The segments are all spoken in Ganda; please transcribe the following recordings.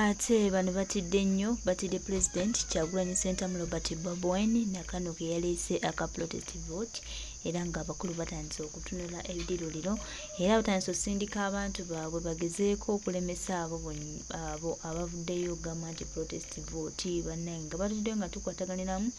Ate bano batidde nnyo batidde President Kyagulanyi Ssentamu Robert Bobi Wine na kano ke yaleese aka protest vote era ng'abakulu batandise okutunula ebidiruliro era batandise okusindika abantu baabwe bagezeeko okulemesa abo abavuddeyo ogamba nti protest vote bannange nga batudde nga tukwataganiramu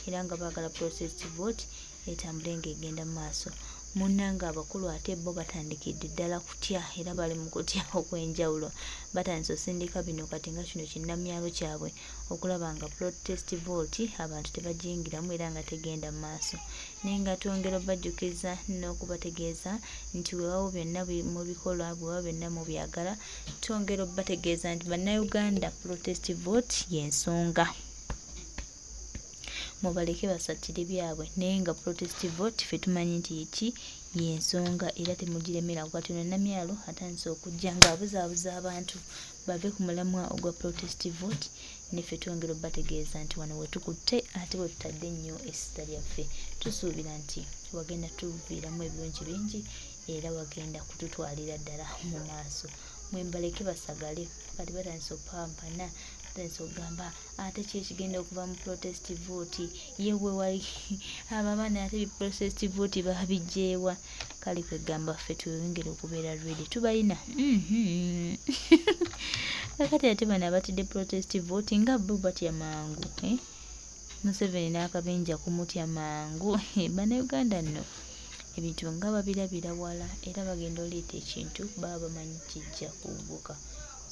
era nga baagala protest vote etambule ng'egenda mu maaso. Munnanga abakulu ate bo batandikidde ddala kutya era bali mu kutya okw'enjawulo batandise osindika bino kati nga kino kinnamyalo kyabwe okulaba nga protest vote abantu tebagiyingiramu era nga tegenda mu maaso naye nga twongera bajjukiza n'okubategeeza nti weewaawo byonna mu bikolwa bwewa byonna mu byagala twongera obategeeza nti bannayuganda protest vote y'ensonga mubaleke basatire byabwe naye nga protest vote ffe tumanyi nti yeki y'ensonga era temugiremera kwati no namyalo atandise okujja ng'abuzaabuza abantu bave ku mulamwa ogwa protest vote neffe twongera obategeeza nti wano wetukutte ate we tutadde nnyo essita lyaffe tusuubira nti wagenda tuviiramu ebirungi bingi era wagenda kututwalira ddala mu maaso mwembaleke basagale kati batandise opampana batandise okugamba ate kyekigenda okuva mu protest vote yewe wali ababaana ate protest vote babijjeewa kale kwegamba ffe tweyongere okubeera ready tubalina kakati ate bano abatidde protest vote nga bo batya mangu Museveni n'akabenja kumutya mangu bannayuganda nno ebintu nga babirabira wala era bagenda oleeta ekintu baba bamanyi kijja kuwubuka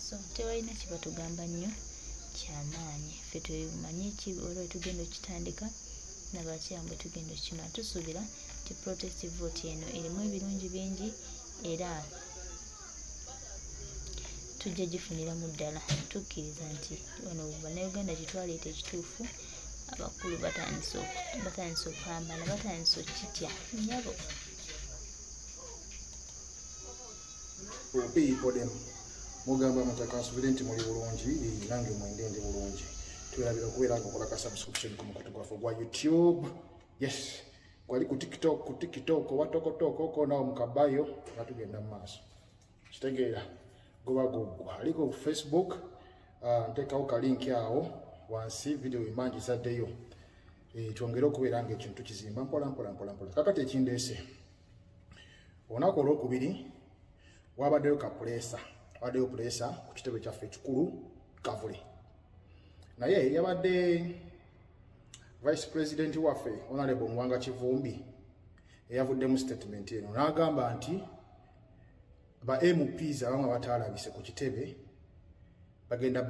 so tebalina kibatugamba nnyo kyamaanyi ffe tumanyi olwo tugenda okitandika nabakyambwe tugenda okimala tusuubira nti protest vote eno erimu ebirungi bingi era tujja gifuniramu ddala tukkiriza nti wano bannayuganda kitwaleeta ekituufu abakulu batandise okupambana batandise okitya nyabo mugamba mutaka nsubire nti muli bulungi nange mwende ndi bulungi tuyirabira okubeera nga okolaka subscription ku mukutu gwaffe gwa YouTube yes gwali ku tiktok oba tokotoko konawo mukabayo nga tugenda mu maaso kitegeera goba gogwa aliko ku Facebook nteekawo kalinki awo wansi video emangi zaddeyo twongere okubeera nga ekintu kizimba mpola kakati ekindeese olunaku olwokubiri wabaddeyo waddeyo pulesa ku kitebe kyaffe ekikulu Kavule naye yabadde vice president waffe honorable Mwanga Kivumbi eyavuddemu statement eno n'agamba nti ba MPs abamu abataalabise ku kitebe bagenda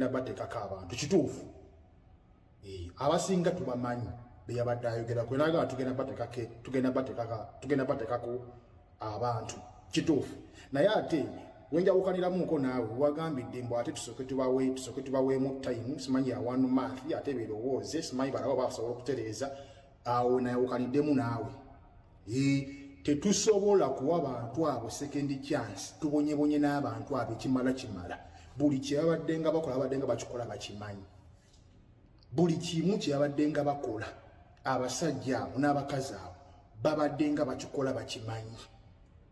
bateekako abantu kituufu abasinga tubamanyi beyabadde ayogera kwe n'agamba tugenda bateekako abantu kituufu naye ate wenjawukaniramuko naawe wagambidde mbu ate tusooke tubaweemu time simanyi ya 1 month ate birowooze simanyi balaba basobola okutereeza awo nayawukaniddemu naawe tetusobola kuwa bantu abo second chance tubonyebonye n'abantu abo ekimala buli kyabadde nga bakola babadde nga bakikola bakimanyi buli kimu kyabadde nga bakola abasajja abo n'abakazi abo babadde nga bakikola bakimanyi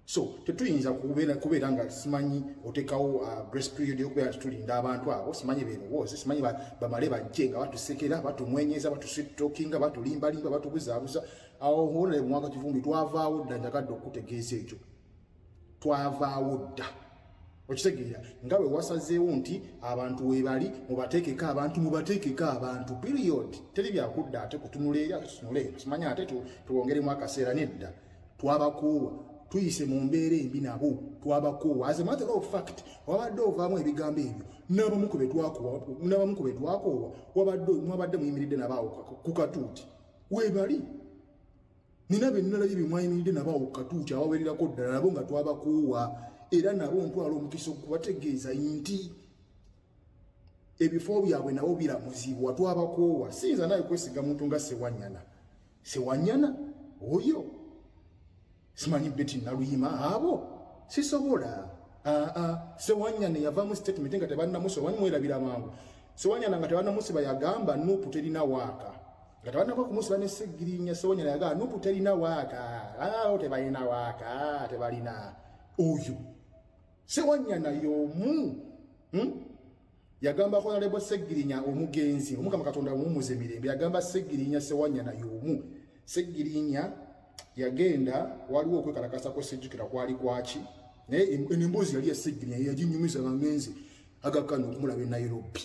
so tetuyinza kubeera nga simanyi otekawo grace period yokubeera nti tulinda abantu abo simanyi berowooze simanyi bamale bajje nga batusekera batumwenyeza batusitokinga batulimbalimba batubuzaabuza awo huonere Mwanga Kivumbi twavaawo dda njagadde okutegeeza ekyo twavaawo dda okitegeera nga bwe wasazeewo nti abantu webali mubateekeko abantu period teri byakudda ate kutunula eri ate tutunula eno simanyi ate tuwongeremu akaseera nedda twabakoowa tuyise mu mbeera embi nabo twabakoowa as a matter of fact wabadde ovaamu ebigambo ebyo n'abamu ku be twakoowa mwabadde muyimiridde nabaawo ku katuuti webali nina bennalabye bye mwayimiridde nabaawo ku katuuti abawererako ddala nabo nga twabakoowa era nabo ntwala omukisa okubategeeza nti ebifo byabwe nabo biramuzibwa twabakoowa siyinza naye kwesiga muntu nga Sewanyana oyo simanyi Betty Naluyima abo sisobola Sewanyana yavaamu statement nga tebannamusiba banywerabira mangu Sewanyana nga tebannamusiba yagamba Nuupu terina waaka nga tebannaba kumusiba ne Ssegirinya Sewanyana yagamba Nuupu terina waaka tebalina waaka tebalina oyo Sewanyana y'omu yagamba ko nalebo Segirinya omugenzi omukama katonda mumuze mirembe yagamba Segirinya Sewanyana yomu Segirinya yagenda waliwo okwekalakasa ko sejjukira kwali kwaki naye embuzi yali Segirinya yajinyumiza bangenzi agakano okumulabe Nairobi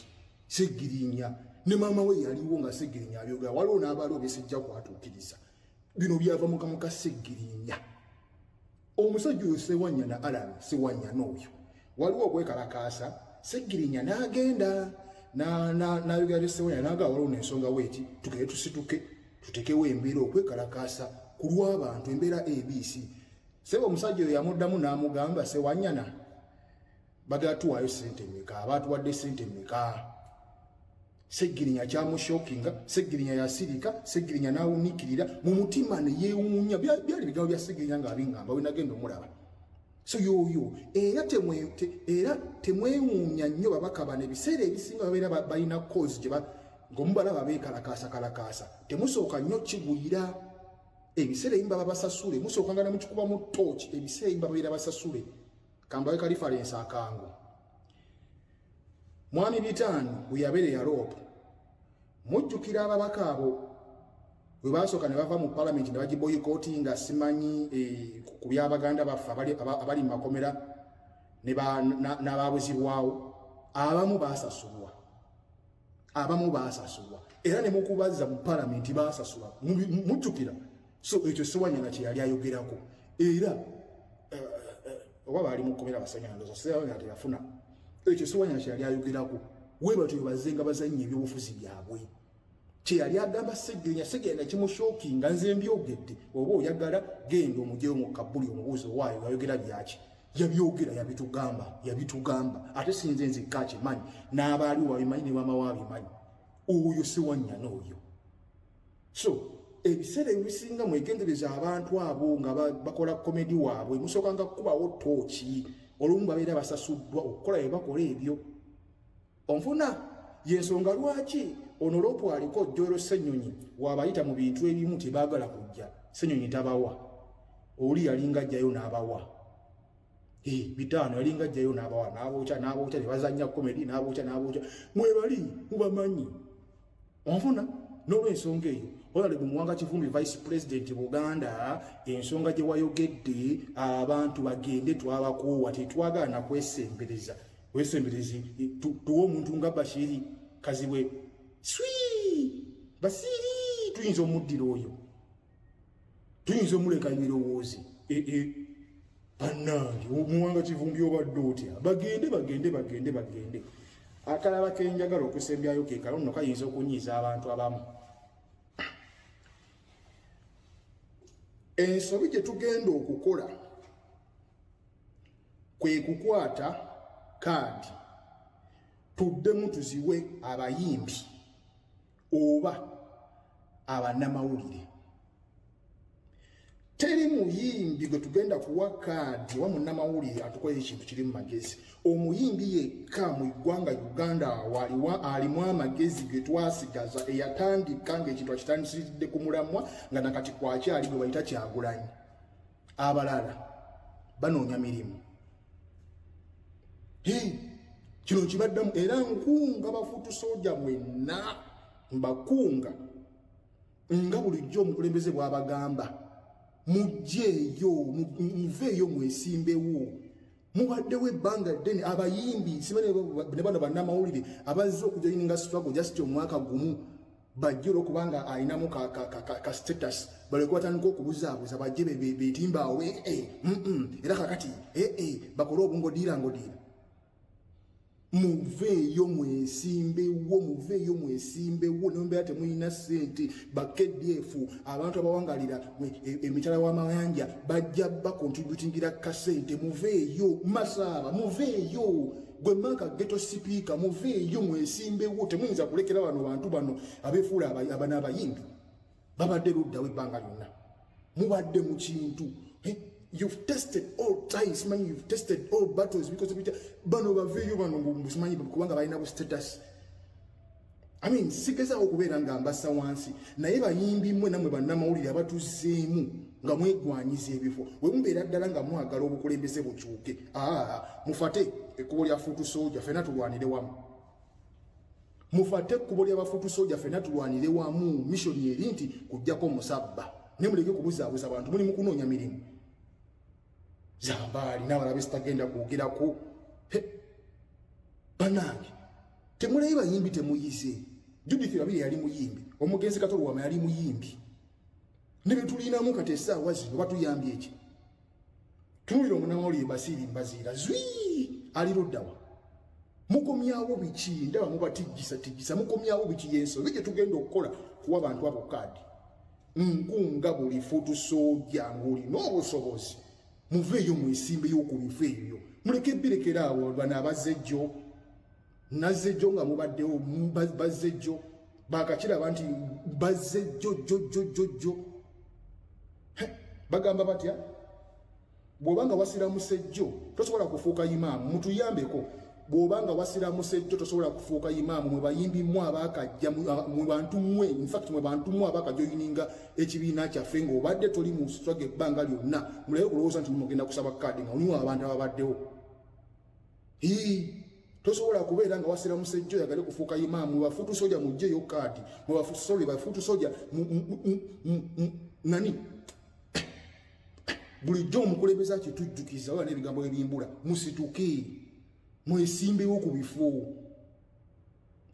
Segirinya ne mama we yaliwo nga Segirinya abyoga waliwo n'abaalo besejja kwatuukiriza bino byava mu kamwa ka Segirinya omusajja oyo Sewanyana Alan Sewanyana oyo waliwo okwekalakasa Segirinya n'agenda n'ayogera Sewanyana n'aga waliwo n'ensonga weeti tukeye tusituke tutekewo embeera okwekalakasa ku lw'abantu embeera ABC sebo omusajja oyo yamuddamu n'amugamba Sewanyana bagatuwaayo ssente mmeka abaatuwadde ssente mmeka Segirinya kyamushokinga Segirinya yasirika Segirinya n'awunikirira mu mutima ne yeewuunya byali bigambo bya Segirinya ng'abingamba we nagenda omulaba so yoyo era temwewuunya nnyo babaka bano ebiseera ebisinga babeera balina cause gye ng'omubalaba beekalakaasa temusooka nnyo kigwira ebiseera ebimba babasasule musookanga ne mukikuba mu tooki ebiseera ebimba babeera basasule kambawe ka reference akangu mwami Bitaano bwe yabeera Yaroopu mujjukira ababaka abo bwe basooka ne bava mu palamenti ne bagiboyikootinga simanyi ku byabaganda baffe abali mu makomera n'abaabuzibwawo abamu baasasulwa era ne mukubaza mu palamenti baasasula mujjukira so ekyo Sewanyana kye yali ayogerako era oba baali mu kkomera basanyandozo Sewanyana teyafuna ekyo Sewanyana kye yali ayogerako we batyo bazenga bazannya ebyobufuzi byabwe kye yali agamba Segirinya kimushookinga nze mbyogedde oba oyagala genda omugyeyo mu kabbuli omubuuzo waayo ayogera byaki yabyogera yabitugamba ate sinze nzekka akimanyi n'abaaliwo babimanyi ne maama waabimanyi oyo Sewanyana oyo so ebiseera ebisinga mwegendereza abantu abo nga bakola komedi waabwe musookanga kubawo tooki olumu babeera basasuddwa okukola bye bakola ebyo onfuna yensonga lwaki ono Loopu aliko Joero Ssenyonyi waabayita mu bintu ebimu tebaagala kujja Ssenyonyi tabawa oli yalinga ajjayo n'abawa Bitaano yalinga ajjayo n'abawa n'abookya ne bazannya komedi n'abookya mwebali mubamanyi onfuna n'olwensonga eyo Honorable Muwanga Kivumbi Vice President Buganda ensonga gye wayogedde abantu bagende twabakoowa tetwagala na kwesemberezi tuwa omuntu nga Bashiri Kazibwe Basiri tuyinza omuddira oyo tuyinza omuleka ebirowoozi bannange Muwanga Kivumbi obadde otya bagende akalaba kenjagala okusembyayo ke kalo nno kayinza okunyiiza abantu abamu ensobi gye tugenda okukola kwe kukwata kaadi tuddemu tuziwe abayimbi oba abannamawulire teri muyimbi gwe tugenda kuwa kaadi wa munnamawulire atukolera ekintu kiri mu magezi omuyimbi yekka mu ggwanga Uganda alimu amagezi ge twasigaza eyatandika ng'ekintu akitandisiridde ku mulamwa nga nakati kwakyali gwe bayita Kyagulanyi abalala banoonya mirimu kino kibaddamu era nkunga bafuutu sooja mwenna mbakunga nga bulijjo omukulembeze bw'abagamba mujjeeyo muveeyo mwesimbewo mubaddewo ebbanga ddene abayimbi ne bano bannamawulire abazze okujoyininga struggle just omwaka gumu bajje olwokubanga alinamu ka status baleke batandika okubuzaabuza bajje beetimbaawo era kakati bakole obungodiira ngodiira muveeyo mwesimbewo nembeera temulina ssente baKDF abantu abawangalira emitala w'amayanja bajja bakontributingira kasente muveeyo Masaba muveeyo gwe Maka Ghetto Speaker muveeyo mwesimbewo temuyinza kulekera bantu bano abeefuula abana abayimbi babadde luddawo ebbanga lyonna mubadde mu kintu you've tested all times man, you've tested all battles because bano baveeyo bano musimanyi kubanga balina bu status I mean sigeza okubeera nga mbassa wansi naye bayimbi mmwe namwe bannamawulire abatuzeemu nga mwegwanyiza ebifo we mubeera ddala nga mwagala obukulembeze bukyuke mufate ekkubo lya fuutu sooja fena tulwanire wamu mufate ekkubo ly'abafuutu soja ffenna tulwanire wamu missoni eri nti kujjako musabba ne muleke kubuzaabuza abantu muli mu kunoonya mirimu zambaali n'abalabe sitagenda kwogerako bannange temulabe bayimbi temuyize Judith Babirye yali muyimbi omugenzi Katolwama yali muyimbi ne betulinamu kati essaawa zino batuyambye eki tunulira omunamawulire Basiiri Mbaziira zwi ali luddawa mukomyawo biki ndaba mubatijjisa mukomyawo biki y'ensobi gye tugenda okukola kuwa abantu abo kaadi nkunga buli fuutu soja ng'olina obusobozi muveeyo mwesimbeyo ku bifo ebyo muleke birekera awo bano abazejjo nazejjo nga mubaddewo bazejjo bakakiraba nti bazejjo bagamba batya bw'obanga wasiramuse tosobola kufuuka imaamu mutuyambeko bw'obanga wasiramuse tosobola kufuuka imaamu mwe bayimbi mwe abakajja mwe bantu mwe in fact mwe bantu mwe abakajoyininga ekibiina kyaffe ng'obadde toli mu struggle ebbanga lyonna muleke kulowooza nti mugenda kusaba kaadi nga oliwo abantu ababaddewo tosobola kubeera nga wasiramuse yagale kufuuka imaamu mwe bafuutu soja mujjeyo kaadi mwe bafuutu soja nani bulijjo omukulembeze kitujjukiza wala n'ebigambo ebimbula musituke mwesimbewo ku bifo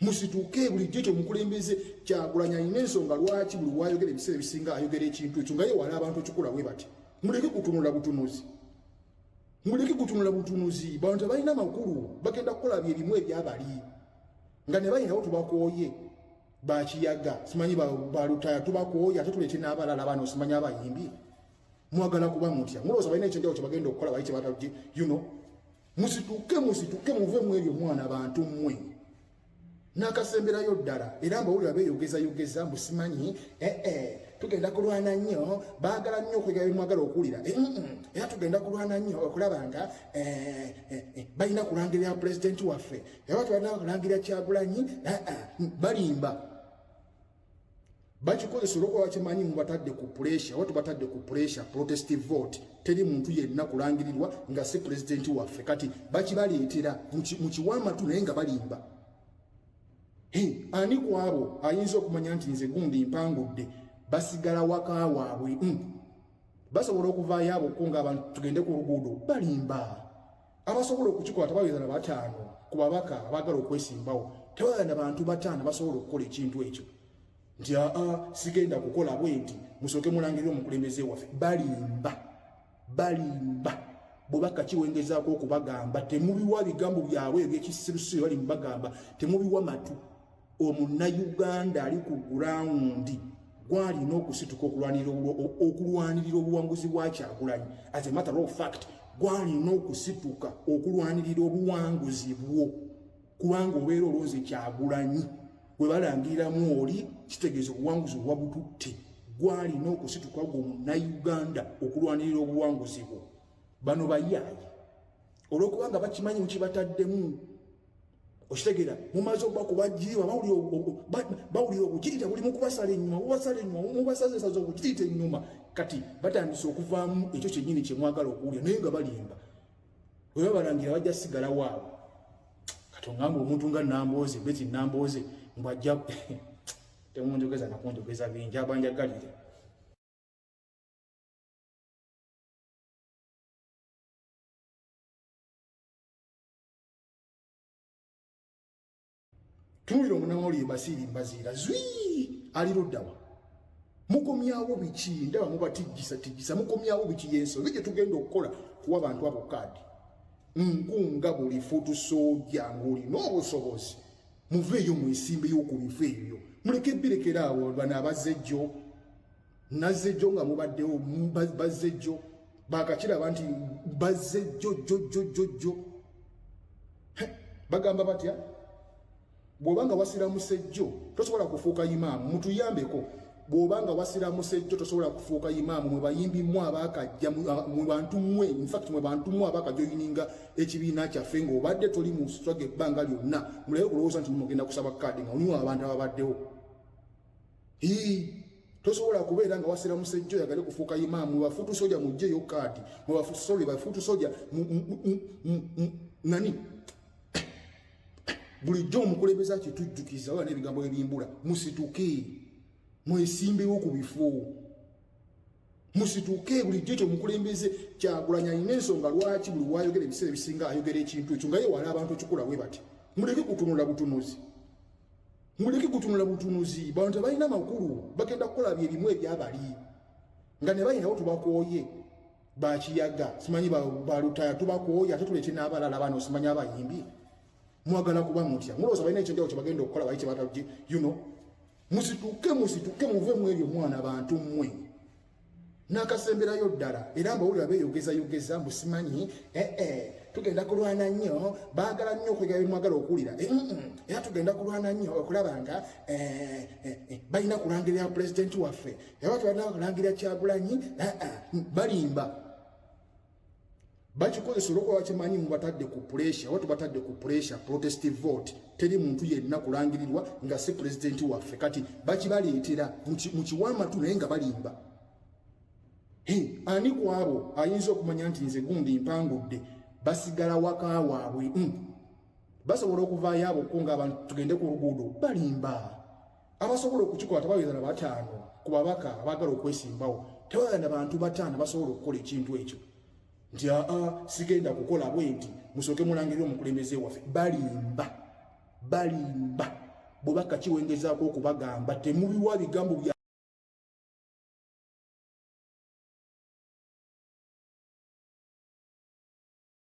musituke bulijjo ekyo omukulembeze Kyagulanyi alina ensonga lwaki buli wayogera ebiseera ebisinga ayogera ekintu ekyo nga ye wala abantu ekikola bwe bati muleke kutunula butunuzi bantu abalina amakulu bagenda kukola byebimu ebyabali nga ne balinawo tubakooye bakiyaga simanyi balutaya tubakooye ate tulete n'abalala bano simanyi abayimbi mwagala kuba mutya mulowooza balina ekyenjawulo kye bagenda okukola bali kye batagye musituke muve mu ebyo mwana abantu mmwe n'akasemberayo ddala era mbawulira beeyogeza mbusimanyi tugenda kulwana nnyo baagala nnyo okwegala bimwagala okuwulira era tugenda kulwana nnyo okulaba nga balina kulangirira pulezidenti waffe era balina kulangirira Kyagulanyi balimba bakikozesa olwokuba bakimanyi mubatadde ku pressure watu batadde ku pressure protestive vote teri muntu yenna kulangirirwa nga si pulezidenti waffe kati bakibaleetera mu kiwaamatu naye nga balimba ani ku abo ayinza okumanya nti nze gundi mpangudde basigala waka waabwe basobola okuvaayo abo ko nga abantu tugende ku luguudo balimba abasobola okukikola tabaweza na bataano ku babaka abaagala okwesimbawo tebaweza na bantu bataano basobola okukola ekintu ekyo nti sigenda kukola bwe nti musooke mulangirire omukulembeze waffe balimba bwebaka kiwengezaako okubagamba temubiwa bigambo byabwe ebyekisirusiru bali mubagamba temubiwa matu omunnayuganda ali ku gurawundi gwalina okusituka okulwanirira obuwanguzi bwa Kyagulanyi as a matter of fact gwalina okusituka okulwanirira obuwanguzi bwo kubanga obeera olonze Kyagulanyi bwe balangiriramu oli kitegeeza obuwanguzi bwabututte gwalina okusituka gwe omunnayuganda okulwanirira obuwanguzi bwo bano bayaayi olwokubanga bakimanyi mukibataddemu okitegeera mumaze okuba kubajjiribwa bawulira obukirita buli mukubasala ennyuma mubasazesaza obukirita ennyuma kati batandise okuvaamu ekyo kyennyini kyemwagala okuwulira naye nga balimba bwe babalangira bajja sigala waabwe kati ongamba omuntu nga Nambooze Betty Nambooze mbwajja temunjogeza nakunjogeza bingi abanjagalire tunulira omunamawulire Basiiri Mbaziira zwi ali luddawa mukomyawo biki ndaba mubatijjisa mukomyawo biki y'ensobi gye tugenda okukola kuwa abantu abo kaadi nkunga buli fuutu soja ng'olina obusobozi muveeyo mwesimbeyo ku bifo ebyo muleke birekera awo bano abazejjo nazejjo nga mubaddewo bazejjo bakakiraba nti bazejjo bagamba batya bw'obanga wasiramuse tosobola kufuuka imaamu mutuyambeko bw'obanga wasiramuse tosobola kufuuka imaamu mwe bayimbi mwe abakajja mwe bantu mwe in fact mwe bantu mwe abakajoyininga ekibiina kyaffe ng'obadde toli mu struggle ebbanga lyonna muleke kulowooza nti mugenda kusaba kaadi nga oliwo abantu ababaddewo tosobola kubeera nga wasiramuse yagale kufuuka imaamu mwe bafuutu soja mujjeyo kaadi mwe bafuutu soja nani bulijjo omukulembeze kitujjukiza wala n'ebigambo ebimbula musituke mwesimbewo ku bifo musituke bulijjo ekyo omukulembeze Kyagulanyi alina ensonga lwaki buli wayogera ebiseera ebisinga ayogera ekintu ekyo nga ye wala abantu ekikola bwe bati muleke kutunula butunuzi bantu balina makulu bagenda kukola byebimu ebyabali nga ne balinawo tubakooye bakiyaga simanyi balutaya tubakooye ate tuleke n'abalala bano simanyi abayimbi mwagala kuba mutya mulowooza balina ekyo kye bagenda okukola bali kye batabye musituke muve mu ebyo mwana bantu mmwe n'akasemberayo ddala era mbawulira beeyogeza musimanyi tugenda kulwana nnyo baagala nnyo okwegala bimwagala okuwulira era tugenda kulwana nnyo okulaba nga balina kulangirira pulezidenti waffe era tubalina kulangirira Kyagulanyi balimba bakikozesa olwokuba bakimanyi mubatadde ku puresha oba tubatadde ku puresha protestive vote teri muntu yenna kulangirirwa nga si pulezidenti waffe kati bakibaleetera mu kiwaamatu naye nga balimba ani ku abo ayinza okumanya nti nze gundi mpangudde basigala waka waabwe basobola okuvaayo abo ko nga abantu tugende ku luguudo balimba abasobola okukikola tebaweza na bataano ku babaka abaagala okwesimbawo tebaweza na bantu bataano basobola okukola ekintu ekyo nti sigenda kukola bwe nti musooke mulangirire omukulembeze waffe balimba bwe bakakiwengezaako okubagamba temubiwa bigambo bya